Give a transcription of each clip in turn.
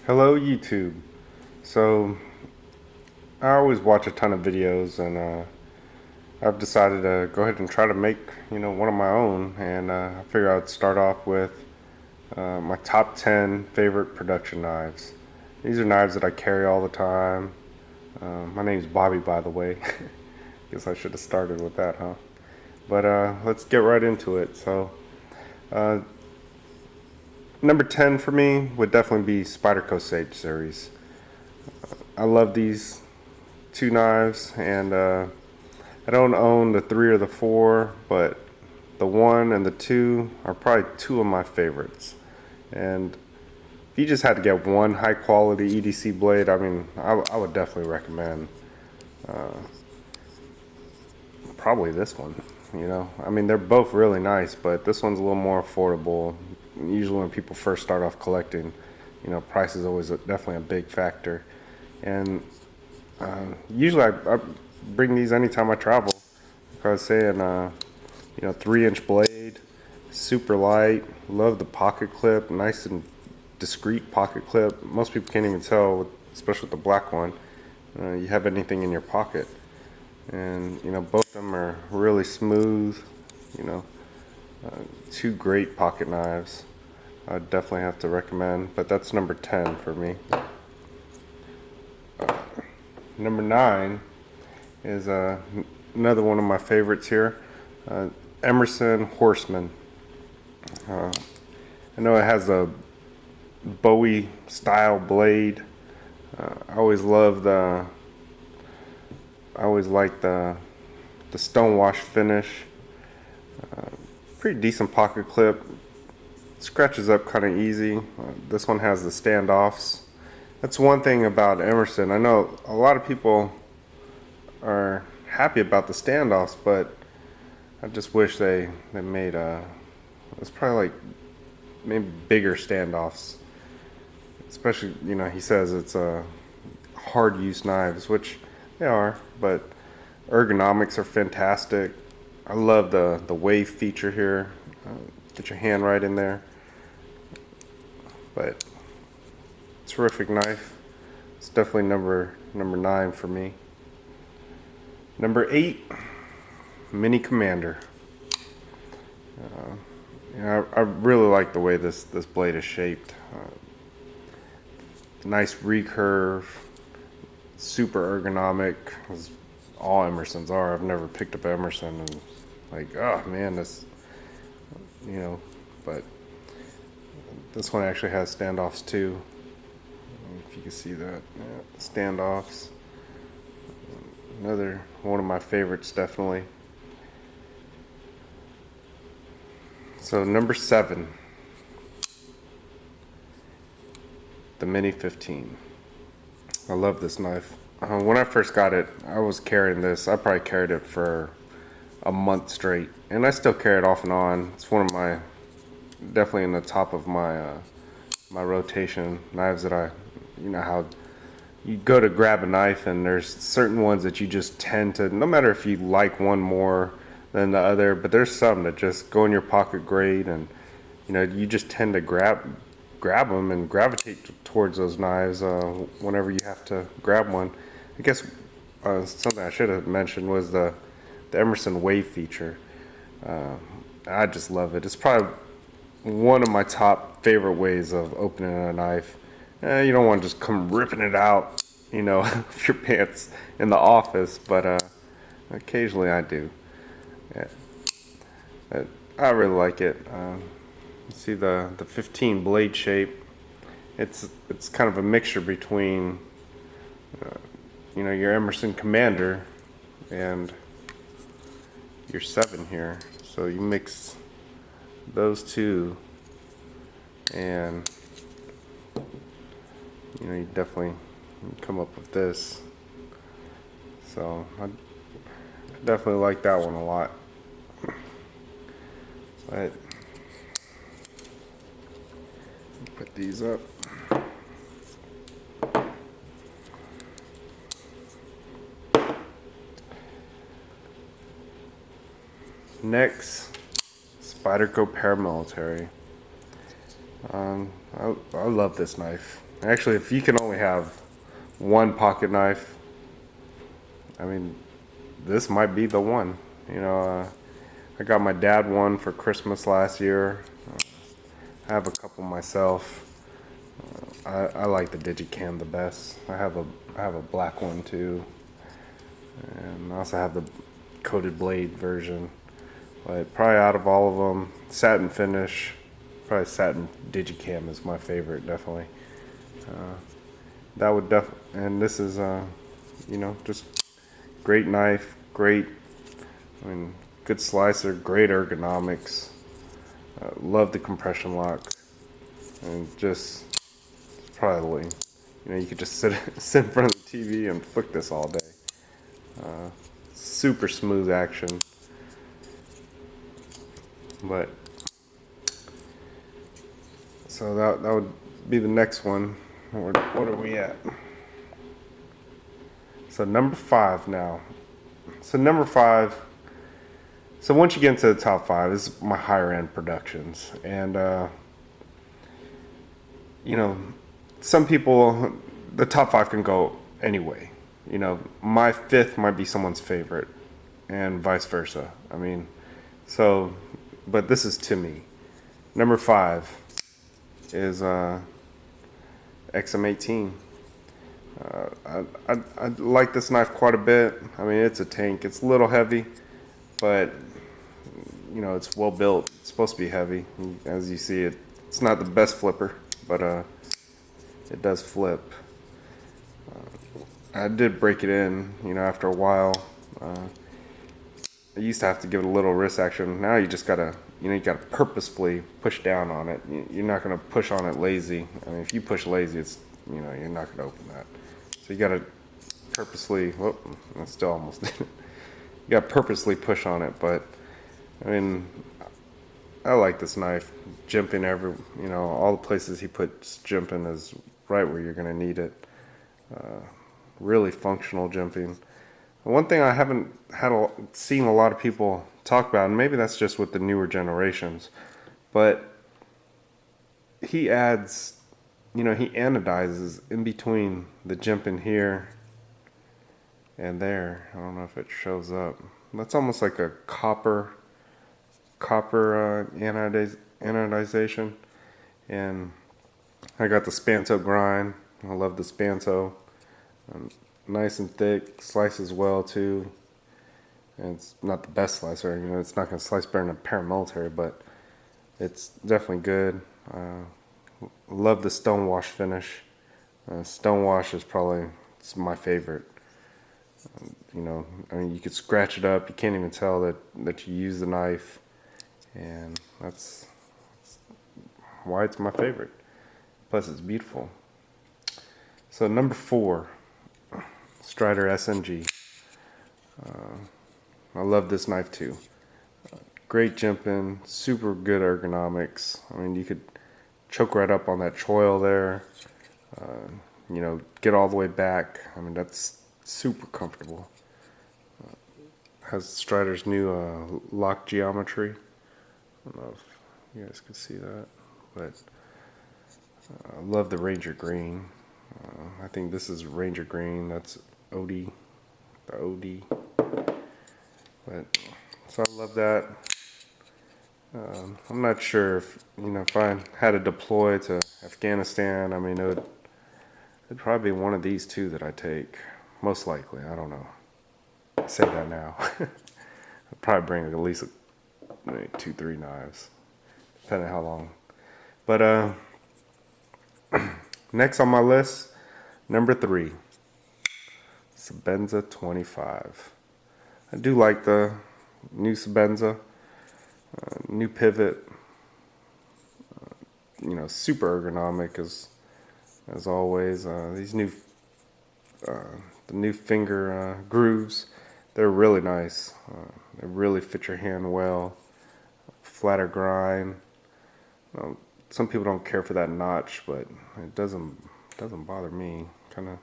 Hello YouTube. So I always watch a ton of videos, and I've decided to go ahead and try to make one of my own, and I figure I'd start off with my top 10 favorite production knives. These are knives that I carry all the time. My name's Bobby, by the way. Guess I should have started with that, huh? But let's get right into it. So uh, number 10 for me would definitely be Spyderco Sage series. I love these two knives, and I don't own the 3 or the 4, but the 1 and the 2 are probably two of my favorites. And if you just had to get one high quality EDC blade, I mean, I would definitely recommend probably this one. I mean, they're both really nice, but this one's a little more affordable. Usually when people first start off collecting, price is always definitely a big factor. And usually I bring these anytime I travel. Like I was saying, 3-inch blade, super light. Love the pocket clip, nice and discreet pocket clip. Most people can't even tell, especially with the black one, you have anything in your pocket. And both of them are really smooth. Two great pocket knives. I definitely have to recommend. But that's number 10 for me. Number 9 is another one of my favorites here, Emerson Horseman. I know it has a Bowie style blade. I always liked the stonewash finish. Pretty decent pocket clip. Scratches up kind of easy. This one has the standoffs. That's one thing about Emerson. I know a lot of people are happy about the standoffs, but I just wish they made it's probably like maybe bigger standoffs. Especially, he says it's hard use knives, which they are, but ergonomics are fantastic. I love the wave feature here. Get your hand right in there. But terrific knife. It's definitely number 9 for me. Number 8, Mini Commander. I really like the way this blade is shaped. Nice recurve, super ergonomic, as all Emersons are. I've never picked up Emerson and like, oh man, this, but this one actually has standoffs too. I don't know if you can see that. Yeah, standoffs. Another one of my favorites, definitely. So number 7, the Mini 15. I love this knife. When I first got it, I was carrying this. I probably carried it for a month straight, and I still carry it off and on. It's one of my, definitely in the top of my my rotation knives that how you go to grab a knife and there's certain ones that you just tend to, no matter if you like one more than the other, but there's some that just go in your pocket great, and you just tend to grab them and gravitate towards those knives whenever you have to grab one. I guess something I should have mentioned was the Emerson wave feature. I just love it. It's probably one of my top favorite ways of opening a knife. You don't want to just come ripping it out, with your pants in the office, but occasionally I do. Yeah. I really like it. You see the 15 blade shape. It's kind of a mixture between your Emerson Commander and your 7 here. So you mix those two, and you definitely come up with this. So I definitely like that one a lot. But put these up. Next, Spyderco Paramilitary. I love this knife. Actually, if you can only have one pocket knife, I mean, this might be the one. You know, I got my dad one for Christmas last year. I have a couple myself. I like the Digicam the best. I have a black one too, and I also have the coated blade version. But probably out of all of them, satin finish, probably satin Digicam is my favorite, definitely. That would and this is, you know, just great knife, great, I mean, good slicer, great ergonomics. Love the compression lock, and just probably, you know, you could just sit in front of the TV and flick this all day. Super smooth action, but so that would be the next one. What are we at? So number 5 now. So number 5. So once you get into the top 5, this is my higher end productions, and you know, some people, the top 5 can go anyway. You know, my 5th might be someone's favorite, and vice versa. I mean, so, but this is to me. Number 5 is XM-18. I like this knife quite a bit. I mean, it's a tank. It's a little heavy, but you know, it's well built. It's supposed to be heavy. As you see, it's not the best flipper, but it does flip. I did break it in, you know, after a while. I used to have to give it a little wrist action. Now you just gotta, you know, you gotta purposefully push down on it. You're not gonna push on it lazy. I mean, if you push lazy, it's, you know, you're not gonna open that. So you gotta purposely. Whoop, I still almost did it. You gotta purposely push on it. But I mean, I like this knife. Jimping you know, all the places he puts jimping is right where you're gonna need it. Really functional jimping. One thing I haven't seen a lot of people talk about, and maybe that's just with the newer generations, but he adds, you know, he anodizes in between the jimping here and there. I don't know if it shows up. That's almost like a copper anodization. And I got the Spyderco grind. I love the Spyderco. Nice and thick, slices well too. And it's not the best slicer, you know, it's not going to slice better than a Paramilitary, but it's definitely good. Love the stonewash finish. Stonewash is probably my favorite. You know, I mean, you could scratch it up, you can't even tell that you use the knife, and that's why it's my favorite. Plus, it's beautiful. So number 4. Strider SNG. I love this knife too. Great jimping, super good ergonomics. I mean, you could choke right up on that choil there. You know, get all the way back. I mean, that's super comfortable. Has Strider's new lock geometry. I don't know if you guys can see that, but I love the Ranger Green. I think this is Ranger Green. That's OD, the OD. But so I love that. I'm not sure if, you know, if I had to deploy to Afghanistan, I mean, it'd probably be one of these two that I take, most likely. I don't know. I say that now. I'd probably bring at least maybe 2-3 knives, depending on how long. But next on my list, number 3, Sebenza 25. I do like the new Sebenza, new pivot. You know, super ergonomic as always. These new the new finger grooves, they're really nice. They really fit your hand well. Flatter grind. Some people don't care for that notch, but it doesn't bother me. Kind of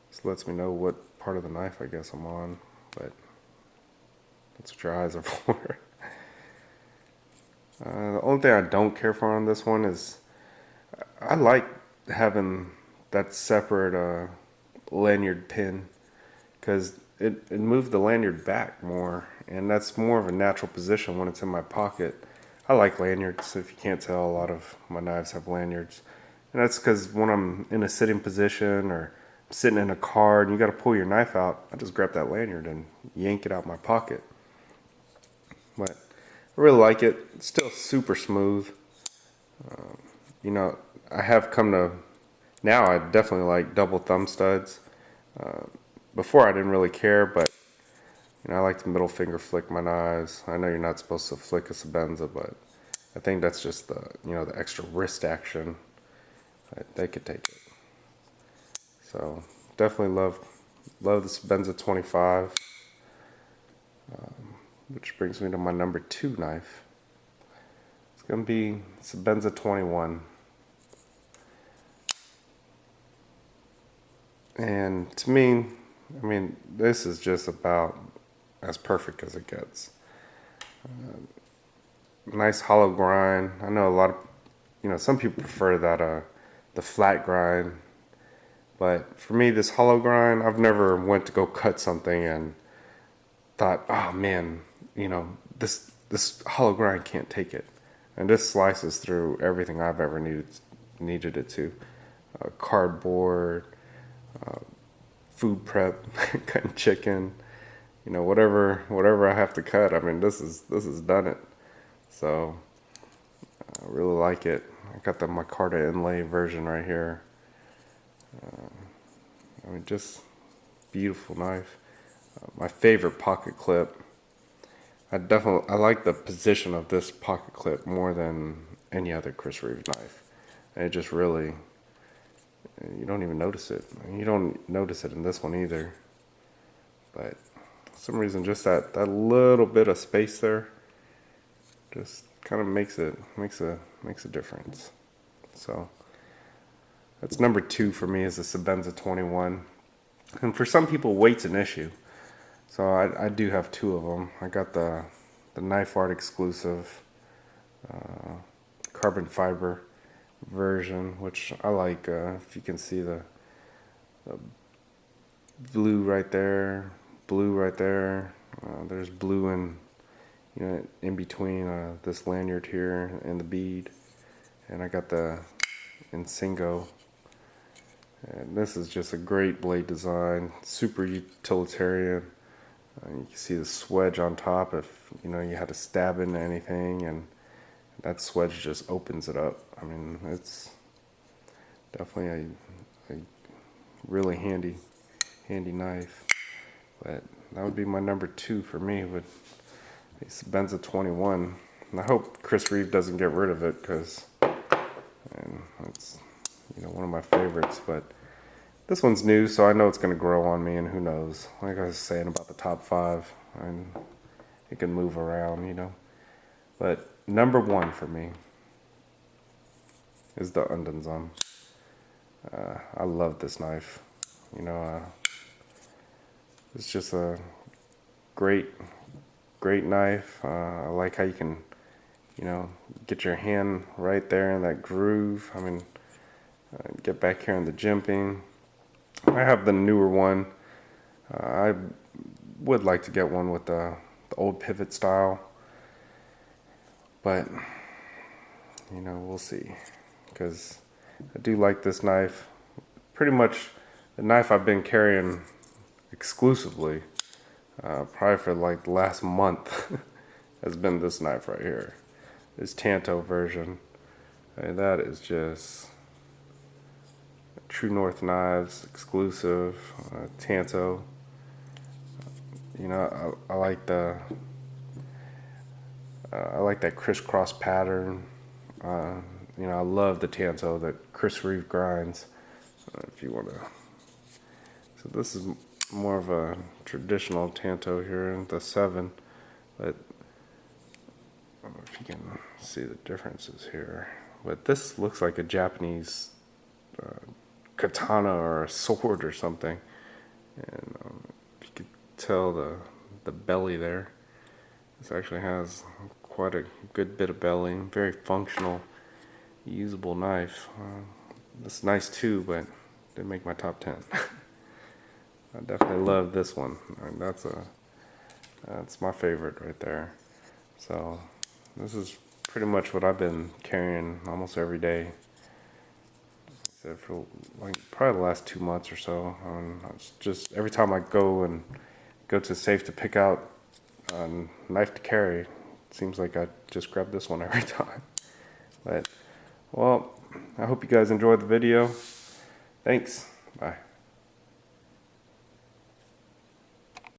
just lets me know what part of the knife I guess I'm on, but that's what your eyes are for. The only thing I don't care for on this one is I like having that separate lanyard pin, because it moved the lanyard back more, and that's more of a natural position when it's in my pocket. I like lanyards. If you can't tell, a lot of my knives have lanyards, and that's because when I'm in a sitting position or sitting in a car and you got to pull your knife out, I just grab that lanyard and yank it out my pocket. But I really like it. It's still super smooth. You know, I have come to now I definitely like double thumb studs. Before I didn't really care, but I like to middle finger flick my knives. I know you're not supposed to flick a Sebenza, but I think that's just the the extra wrist action. They could take it. So definitely love the Sebenza 25, which brings me to my number 2 knife. It's gonna be Sebenza 21, and to me, I mean, this is just about as perfect as it gets. Nice hollow grind. I know a lot of, some people prefer that the flat grind, but for me, this hollow grind, I've never went to go cut something and thought, oh man, this hollow grind can't take it, and this slices through everything I've ever needed it to. Cardboard, food prep, cutting chicken, whatever I have to cut. I mean, this is done it. So I really like it. I got the micarta inlay version right here. I mean, just beautiful knife. My favorite pocket clip. I like the position of this pocket clip more than any other Chris Reeve knife. And it just really, you don't even notice it. You don't notice it in this one either. But for some reason, just that little bit of space there just kind of makes a difference. So that's number 2 for me, is the Sebenza 21. And for some people, weight's an issue. So I do have 2 of them. I got the Knife Art exclusive carbon fiber version, which I like. If you can see the blue right there, there's blue in between this lanyard here and the bead. And I got the Insingo. And this is just a great blade design, super utilitarian. You can see the swedge on top if you had to stab into anything, and that swedge just opens it up. I mean, it's definitely a really handy knife. But that would be my number 2 for me, with a Sebenza 21. And I hope Chris Reeve doesn't get rid of it, because it's one of my favorites. But this one's new, so I know it's going to grow on me, and who knows. Like I was saying about the top 5, and it can move around, But number 1 for me is the Umnumzaan. I love this knife. It's just a great knife. I like how you can, get your hand right there in that groove. I mean, get back here in the jimping. I have the newer one. I would like to get one with the old pivot style, but we'll see, because I do like this knife. Pretty much the knife I've been carrying exclusively, probably for like the last month, has been this knife right here, this Tanto version. And that is just True North Knives exclusive, Tanto. I like I like that crisscross pattern. I love the Tanto that Chris Reeve grinds. If you want to, so this is more of a traditional Tanto here in the 7, but I don't know if you can see the differences here. But this looks like a Japanese katana or a sword or something, and if you could tell the belly there, this actually has quite a good bit of belly. Very functional, usable knife. It's nice too, but didn't make my top 10. I definitely love this one. That's my favorite right there. So this is pretty much what I've been carrying almost every day. So for like probably the last 2 months or so. It's just every time I go to the safe to pick out a knife to carry, it seems like I just grab this one every time. But well, I hope you guys enjoyed the video. Thanks. Bye.